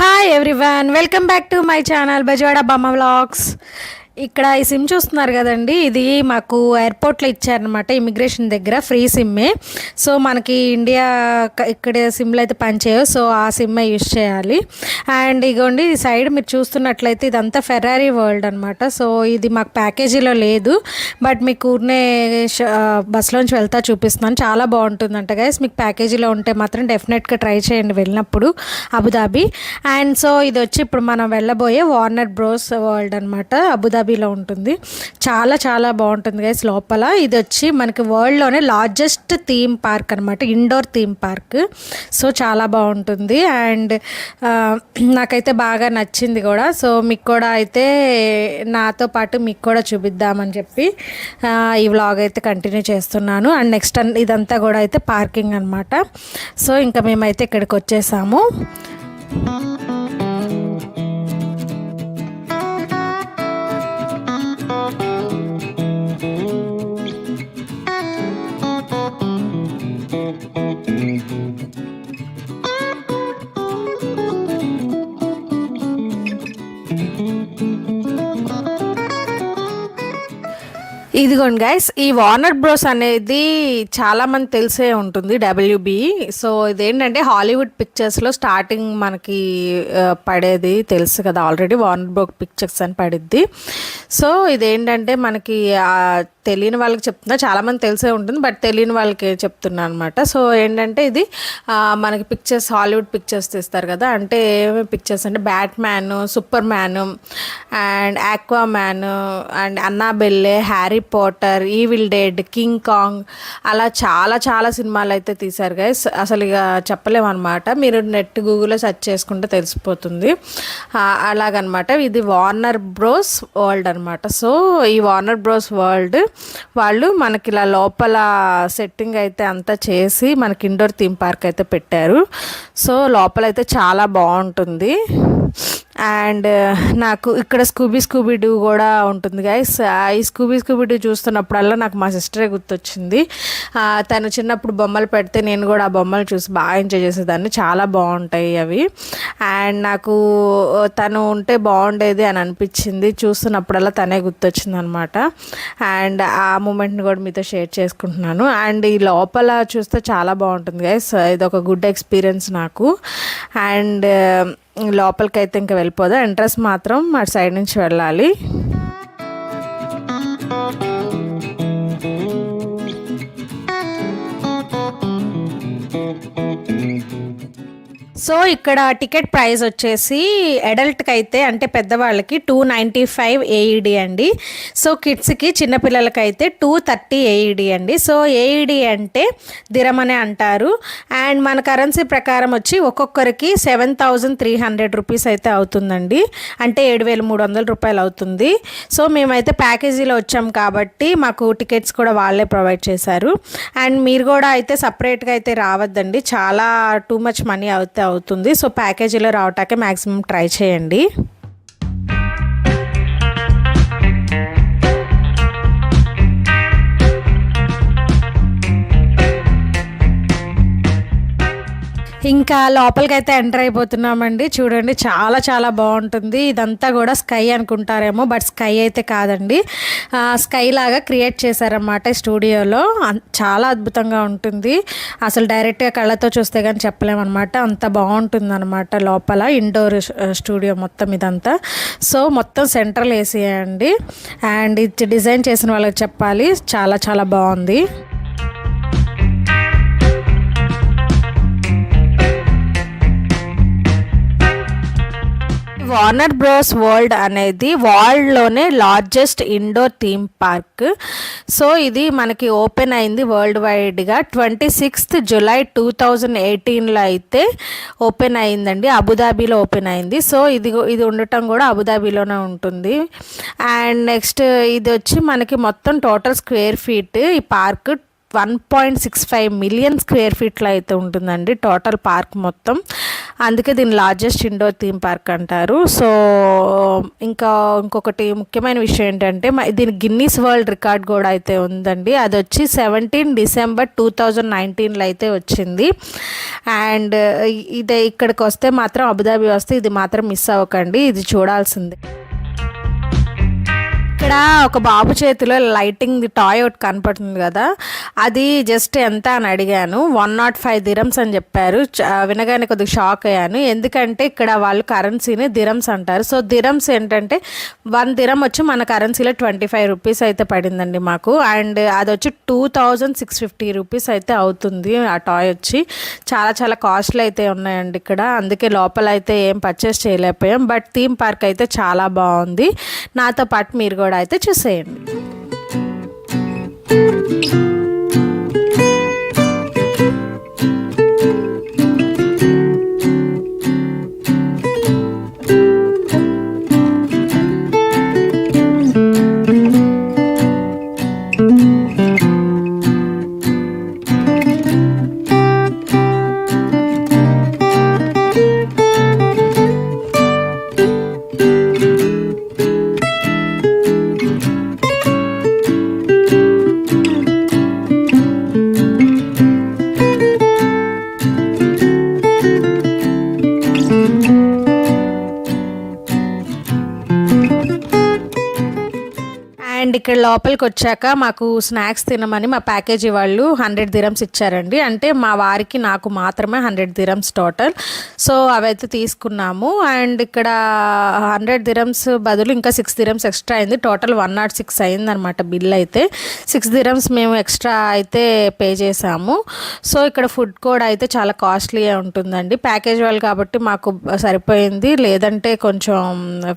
Hi everyone, welcome back to my channel Bezawada బామ్మ vlogs. ఇక్కడ ఈ సిమ్ చూస్తున్నారు కదండి, ఇది మాకు ఎయిర్పోర్ట్లో ఇచ్చారనమాట. ఇమిగ్రేషన్ దగ్గర ఫ్రీ సిమ్మే. సో మనకి ఇండియా ఇక్కడ సిమ్లు అయితే పనిచేయవు, సో ఆ సిమ్మే యూజ్ చేయాలి. అండ్ ఇగోండి ఈ సైడ్ మీరు చూస్తున్నట్లయితే ఇదంతా ఫెరారీ వరల్డ్ అనమాట. సో ఇది మాకు ప్యాకేజీలో లేదు, బట్ మీకు ఊరినే బస్సులోంచి వెళ్తా చూపిస్తున్నాను. చాలా బాగుంటుందంట గైస్. మీకు ప్యాకేజీలో ఉంటే మాత్రం డెఫినెట్గా ట్రై చేయండి వెళ్ళినప్పుడు అబుదాబి. అండ్ సో ఇది వచ్చి ఇప్పుడు మనం వెళ్ళబోయే వార్నర్ బ్రోస్ వరల్డ్ అనమాట. అబుదాబిలో ఉంటుంది. చాలా చాలా బాగుంటుంది గైస్ లోపల. ఇది వచ్చి మనకి వరల్డ్లోనే లార్జెస్ట్ థీమ్ పార్క్ అనమాట, ఇండోర్ థీమ్ పార్క్. సో చాలా బాగుంటుంది అండ్ నాకైతే బాగా నచ్చింది కూడా. సో మీకు కూడా అయితే నాతో పాటు మీకు కూడా చూపిద్దామని చెప్పి ఈ వ్లాగ్ అయితే కంటిన్యూ చేస్తున్నాను. అండ్ నెక్స్ట్ ఇదంతా కూడా అయితే పార్కింగ్ అనమాట. సో ఇంకా మేమైతే ఇక్కడికి వచ్చేసాము. ఇదిగోండి గైస్, ఈ వార్నర్ బ్రోస్ అనేది చాలామంది తెలిసే ఉంటుంది, WB. సో ఇదేంటంటే హాలీవుడ్ పిక్చర్స్లో స్టార్టింగ్ మనకి పడేది తెలుసు కదా, ఆల్రెడీ వార్నర్ బ్రోస్ పిక్చర్స్ అని పడిద్ది. సో ఇదేంటంటే మనకి తెలియని వాళ్ళకి చెప్తున్నా, చాలామంది తెలిసే ఉంటుంది బట్ తెలియని వాళ్ళకి చెప్తున్నా అనమాట. సో ఏంటంటే ఇది మనకి పిక్చర్స్, హాలీవుడ్ పిక్చర్స్ తీస్తారు కదా, అంటే ఏమేమి పిక్చర్స్ అంటే Batman, super man and Aquaman and Annabelle, Harry Potter, Evil Dead, King Kong, అలా చాలా చాలా సినిమాలు అయితే తీశారు గైస్. అసలు ఇక చెప్పలేమన్నమాట, మీరు నెట్ గూగుల్లో సెర్చ్ చేసుకుంటే తెలిసిపోతుంది. అలాగనమాట. ఇది వార్నర్ బ్రోస్ వరల్డ్ అనమాట. సో ఈ వార్నర్ బ్రోస్ వరల్డ్ వాళ్ళు మనకి ఇలా లోపల సెట్టింగ్ అయితే అంతా చేసి మనకి ఇండోర్ థీమ్ పార్క్ అయితే పెట్టారు. సో లోపల అయితే చాలా బాగుంటుంది. అండ్ నాకు ఇక్కడ స్కూబీ డూ కూడా ఉంటుంది గైస్. ఈ స్కూబీ డూ చూస్తున్నప్పుడల్లా నాకు మా సిస్టరే గుర్తొచ్చింది. తను చిన్నప్పుడు బొమ్మలు పెడితే నేను కూడా ఆ బొమ్మలు చూసి బాగా ఎంజాయ్ చేసేదాన్ని. చాలా బాగుంటాయి అవి. అండ్ నాకు తను ఉంటే బాగుండేది అని అనిపించింది. చూస్తున్నప్పుడల్లా తనే గుర్తొచ్చింది అనమాట. అండ్ ఆ మూమెంట్ని కూడా మీతో షేర్ చేసుకుంటున్నాను. అండ్ ఈ లోపల చూస్తే చాలా బాగుంటుంది గైస్. ఇది ఒక గుడ్ ఎక్స్పీరియన్స్ నాకు. అండ్ లోపలికి అయితే ఇంకా వెళ్ళిపోదా, ఎంట్రన్స్ మాత్రం అటు సైడ్ నుంచి వెళ్ళాలి. సో ఇక్కడ టికెట్ ప్రైస్ వచ్చేసి అడల్ట్కి అయితే అంటే పెద్దవాళ్ళకి 295 AED అండి. సో కిడ్స్కి చిన్నపిల్లలకి అయితే 230 AED అండి. సో AED అంటే దిరం అనే అంటారు. అండ్ మన కరెన్సీ ప్రకారం వచ్చి ఒక్కొక్కరికి 7,300 రూపీస్ అయితే అవుతుందండి, అంటే 7,300 రూపాయలు అవుతుంది. సో మేమైతే ప్యాకేజీలో వచ్చాం కాబట్టి మాకు టికెట్స్ కూడా వాళ్ళే ప్రొవైడ్ చేశారు. అండ్ మీరు కూడా అయితే సపరేట్గా అయితే రావద్దండి, చాలా టూ మచ్ మనీ అవుతుంది. సో ప్యాకేజీలో రావటానికి మ్యాక్సిమం ట్రై చేయండి. ఇంకా లోపలికి అయితే ఎంటర్ అయిపోతున్నామండి. చూడండి చాలా చాలా బాగుంటుంది. ఇదంతా కూడా స్కై అనుకుంటారేమో, బట్ స్కై అయితే కాదండి, స్కై లాగా క్రియేట్ చేశారన్నమాట స్టూడియోలో. చాలా అద్భుతంగా ఉంటుంది. అసలు డైరెక్ట్గా కళ్ళతో చూస్తే కానీ చెప్పలేమన్నమాట, అంత బాగుంటుంది అనమాట లోపల ఇండోర్ స్టూడియో మొత్తం ఇదంతా. సో మొత్తం సెంట్రల్ ఏసీ అండి. అండ్ ఇది డిజైన్ చేసిన వాళ్ళకి చెప్పాలి, చాలా చాలా బాగుంది. వార్నర్ బ్రోస్ వరల్డ్ అనేది వరల్డ్లోనే largest indoor theme park. So ఇది మనకి ఓపెన్ అయింది వరల్డ్ వైడ్గా 26th July 2018లో అయితే ఓపెన్ అయిందండి. అబుదాబిలో ఓపెన్ అయింది. సో ఇది ఉండటం కూడా అబుదాబిలోనే ఉంటుంది. అండ్ నెక్స్ట్ ఇది వచ్చి మనకి మొత్తం టోటల్ స్క్వేర్ ఫీట్ ఈ పార్క్ 1.65 మిలియన్ స్క్వేర్ ఫీట్లో అయితే ఉంటుందండి టోటల్ పార్క్ మొత్తం. అందుకే దీన్ని లార్జెస్ట్ ఇండోర్ థీమ్ పార్క్ అంటారు. సో ఇంకొకటి ముఖ్యమైన విషయం ఏంటంటే దీని గిన్నీస్ వరల్డ్ రికార్డ్ కూడా అయితే ఉందండి. అది వచ్చి 17 డిసెంబర్ 2019లో అయితే వచ్చింది. అండ్ ఇదే ఇక్కడికి వస్తే మాత్రం అబుదాబి వస్తే ఇది మాత్రం మిస్ అవ్వకండి, ఇది చూడాల్సిందే. ఇక్కడ ఒక బాబు చేతిలో లైటింగ్ టాయ్ ఒకటి కనపడుతుంది కదా, అది జస్ట్ ఎంత అని అడిగాను. 105 దిరమ్స్ అని చెప్పారు. వినగానే కొద్దిగా షాక్ అయ్యాను, ఎందుకంటే ఇక్కడ వాళ్ళు కరెన్సీని దిరమ్స్ అంటారు. సో దిరమ్స్ ఏంటంటే 1 దిరం వచ్చి మన కరెన్సీలో 25 రూపీస్ అయితే పడిందండి మాకు. అండ్ అది వచ్చి 2650 రూపీస్ అయితే అవుతుంది. ఆ టాయ్ వచ్చి చాలా చాలా కాస్ట్లీ అయితే ఉన్నాయండి ఇక్కడ, అందుకే లోపల అయితే ఏం పర్చేస్ చేయలేకపోయాం. బట్ థీమ్ పార్క్ అయితే చాలా బాగుంది. నాతో పాటు మీరు కూడా అయితే చూసేయండి. అండ్ ఇక్కడ లోపలికి వచ్చాక మాకు స్నాక్స్ తినమని మా ప్యాకేజీ వాళ్ళు 100 దిరమ్స్ ఇచ్చారండి. అంటే మా వారికి నాకు మాత్రమే 100 దిరమ్స్ టోటల్. సో అవైతే తీసుకున్నాము. అండ్ ఇక్కడ 100 దిరమ్స్ బదులు ఇంకా 6 దిరమ్స్ ఎక్స్ట్రా అయింది. టోటల్ 106 అయిందనమాట బిల్ అయితే. 6 దిరమ్స్ మేము ఎక్స్ట్రా అయితే పే చేసాము. సో ఇక్కడ ఫుడ్ కూడా అయితే చాలా కాస్ట్లీ ఉంటుందండి. ప్యాకేజ్ వాళ్ళు కాబట్టి మాకు సరిపోయింది, లేదంటే కొంచెం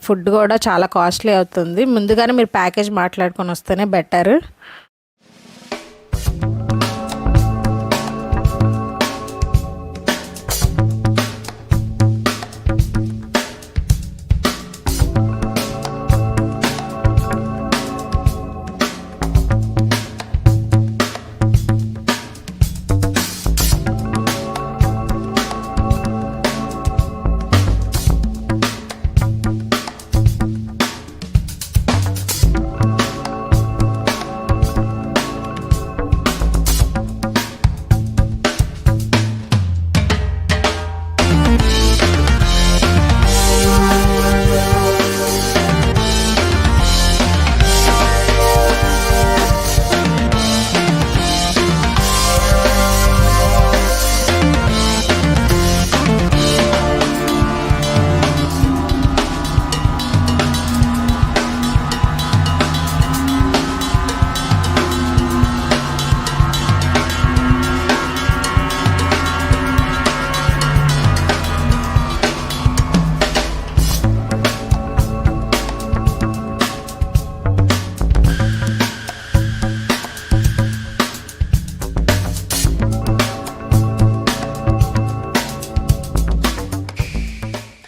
ఫుడ్ కూడా చాలా కాస్ట్లీ అవుతుంది. ముందుగానే మీరు ప్యాకేజ్ మాట్లాడుకొని వస్తేనే బెటర్.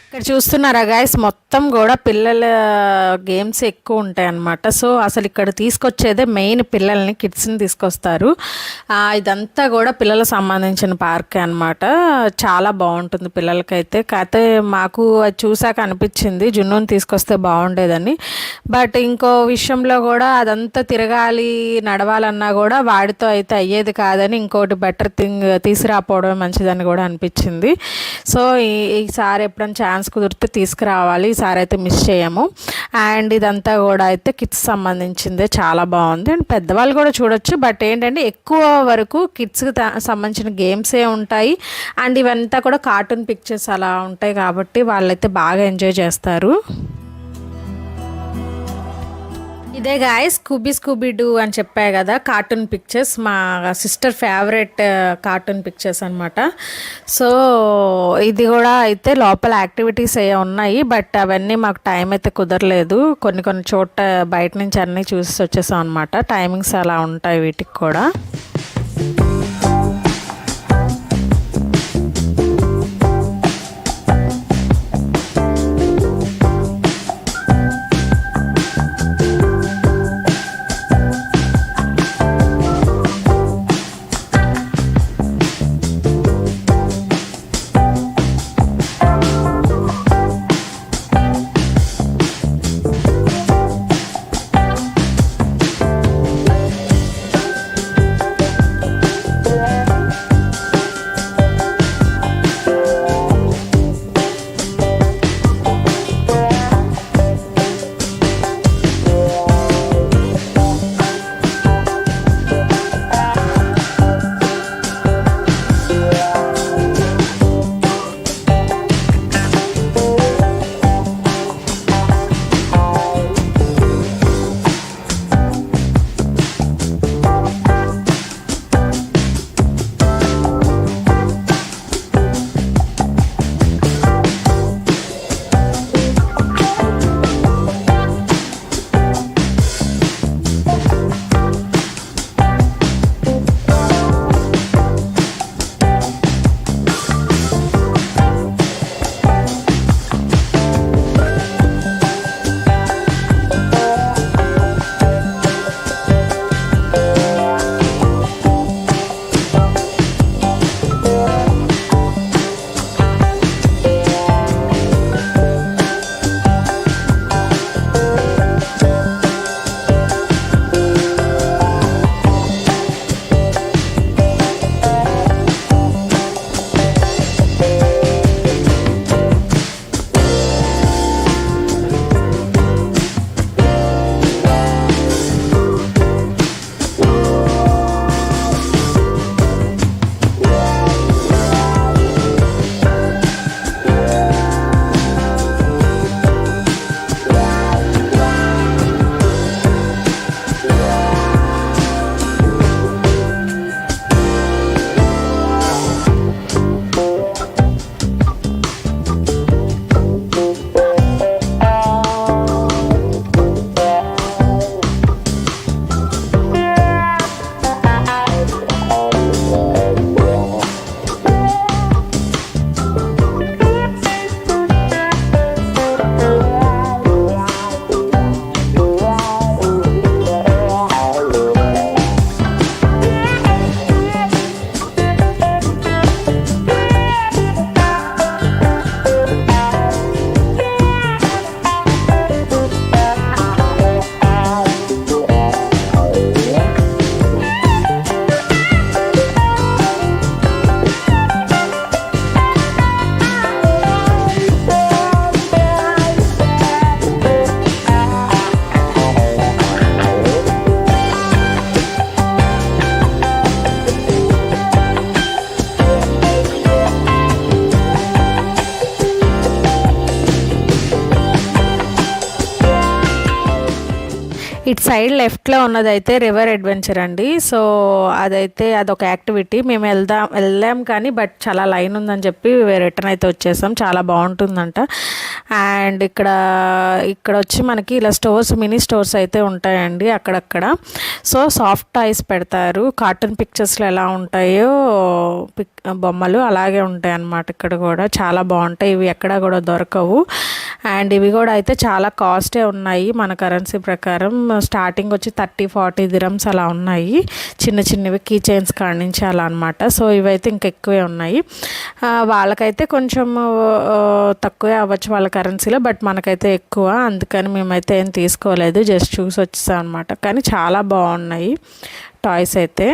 ఇక్కడ చూస్తున్నారా గైస్, మొత్తం కూడా పిల్లల గేమ్స్ ఎక్కువ ఉంటాయి అన్నమాట. సో అసలు ఇక్కడ తీసుకొచ్చేదే మెయిన్ పిల్లల్ని, కిడ్స్ని తీసుకొస్తారు. ఇదంతా కూడా పిల్లలకు సంబంధించిన పార్క్ అన్నమాట. చాలా బాగుంటుంది పిల్లలకైతే. కాకపోతే మాకు అది చూసాక అనిపించింది జున్నుని తీసుకొస్తే బాగుండేదని. బట్ ఇంకో విషయంలో కూడా అదంతా తిరగాలి నడవాలన్నా కూడా వాడితో అయితే అయ్యేది కాదని ఇంకోటి బెటర్ థింగ్ తీసుకురాపోవడమే మంచిదని కూడా అనిపించింది. సో ఈసారి ఎప్పుడైనా ఛాన్స్ కుదిరితే తీసుకురావాలి, ఈసారి అయితే మిస్ చేయము. అండ్ ఇదంతా కూడా అయితే కిడ్స్ సంబంధించిందే, చాలా బాగుంది. అండ్ పెద్దవాళ్ళు కూడా చూడొచ్చు. బట్ ఏంటంటే ఎక్కువ వరకు కిడ్స్కి సంబంధించిన గేమ్సే ఉంటాయి. అండ్ ఇవంతా కూడా కార్టూన్ పిక్చర్స్ అలా ఉంటాయి కాబట్టి వాళ్ళైతే బాగా ఎంజాయ్ చేస్తారు. ఇదే గాయస్ స్కూబీ డూ అని చెప్పాయి కదా, కార్టూన్ పిక్చర్స్, మా సిస్టర్ ఫేవరెట్ కార్టూన్ పిక్చర్స్ అనమాట. సో ఇది కూడా అయితే లోపల యాక్టివిటీస్ ఏ ఉన్నాయి, బట్ అవన్నీ మాకు టైం అయితే కుదరలేదు. కొన్ని చోట బయట నుంచి అన్నీ చూసి వచ్చేసాం అనమాట. టైమింగ్స్ అలా ఉంటాయి వీటికి కూడా. ఇటు సైడ్ లెఫ్ట్లో ఉన్నదైతే రివర్ అడ్వెంచర్ అండి. సో అదైతే అదొక యాక్టివిటీ. మేము వెళ్ళాం కానీ బట్ చాలా లైన్ ఉందని చెప్పి రిటర్న్ అయితే వచ్చేసాం. చాలా బాగుంటుందంట. అండ్ ఇక్కడ వచ్చి మనకి ఇలా మినీ స్టోర్స్ అయితే ఉంటాయండి అక్కడక్కడ. సో సాఫ్ట్ టాయ్స్ పెడతారు. కార్టూన్ పిక్చర్స్లో ఎలా ఉంటాయో బొమ్మలు అలాగే ఉంటాయి అన్నమాట. ఇక్కడ కూడా చాలా బాగుంటాయి. ఇవి ఎక్కడ కూడా దొరకవు. అండ్ ఇవి కూడా అయితే చాలా కాస్టే ఉన్నాయి మన కరెన్సీ ప్రకారం. స్టార్టింగ్ వచ్చి 30-40 దిరమ్స్ అలా ఉన్నాయి. చిన్న చిన్నవి కీ చైన్స్ కాడి నుంచి అలా అనమాట. సో ఇవైతే ఇంకెక్కువే ఉన్నాయి. వాళ్ళకైతే కొంచెం తక్కువే అవ్వచ్చు వాళ్ళ కరెన్సీలో, బట్ మనకైతే ఎక్కువ. అందుకని మేమైతే ఏం తీసుకోలేదు, జస్ట్ చూసి వచ్చేసాం అనమాట. కానీ చాలా బాగున్నాయి టాయ్స్ అయితే.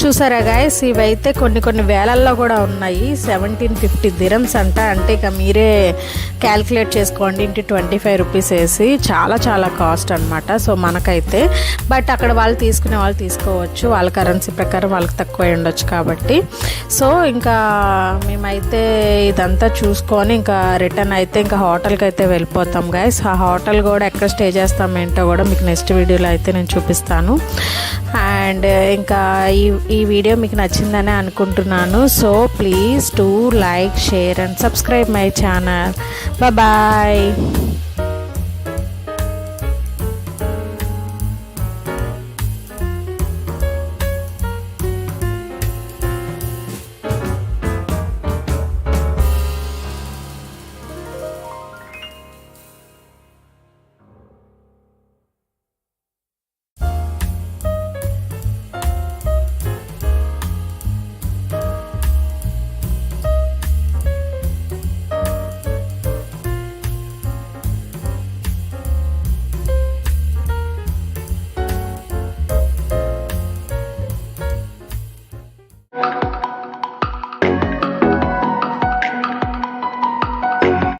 చూసారా గైస్, ఇవైతే కొన్ని వేలల్లో కూడా ఉన్నాయి. 1750 dirhams అంట. అంటే ఇక మీరే క్యాల్కులేట్ చేసుకోండి, ఇంటి 25 రూపీస్ వేసి. చాలా కాస్ట్ అనమాట. సో మనకైతే బట్ అక్కడ వాళ్ళు తీసుకునే వాళ్ళు తీసుకోవచ్చు, వాళ్ళ కరెన్సీ ప్రకారం వాళ్ళకి తక్కువ ఉండొచ్చు కాబట్టి. సో ఇంకా మేమైతే ఇదంతా చూసుకొని ఇంకా రిటర్న్ అయితే ఇంకా హోటల్కి అయితే వెళ్ళిపోతాం గైస్. ఆ హోటల్ కూడా ఎక్కడ స్టే చేస్తాం ఏంటో కూడా మీకు నెక్స్ట్ వీడియోలో అయితే నేను చూపిస్తాను. అండ్ ఇంకా ఈ వీడియో మీకు నచ్చిందని అనుకుంటున్నాను. So please do like, share and subscribe my channel. Bye.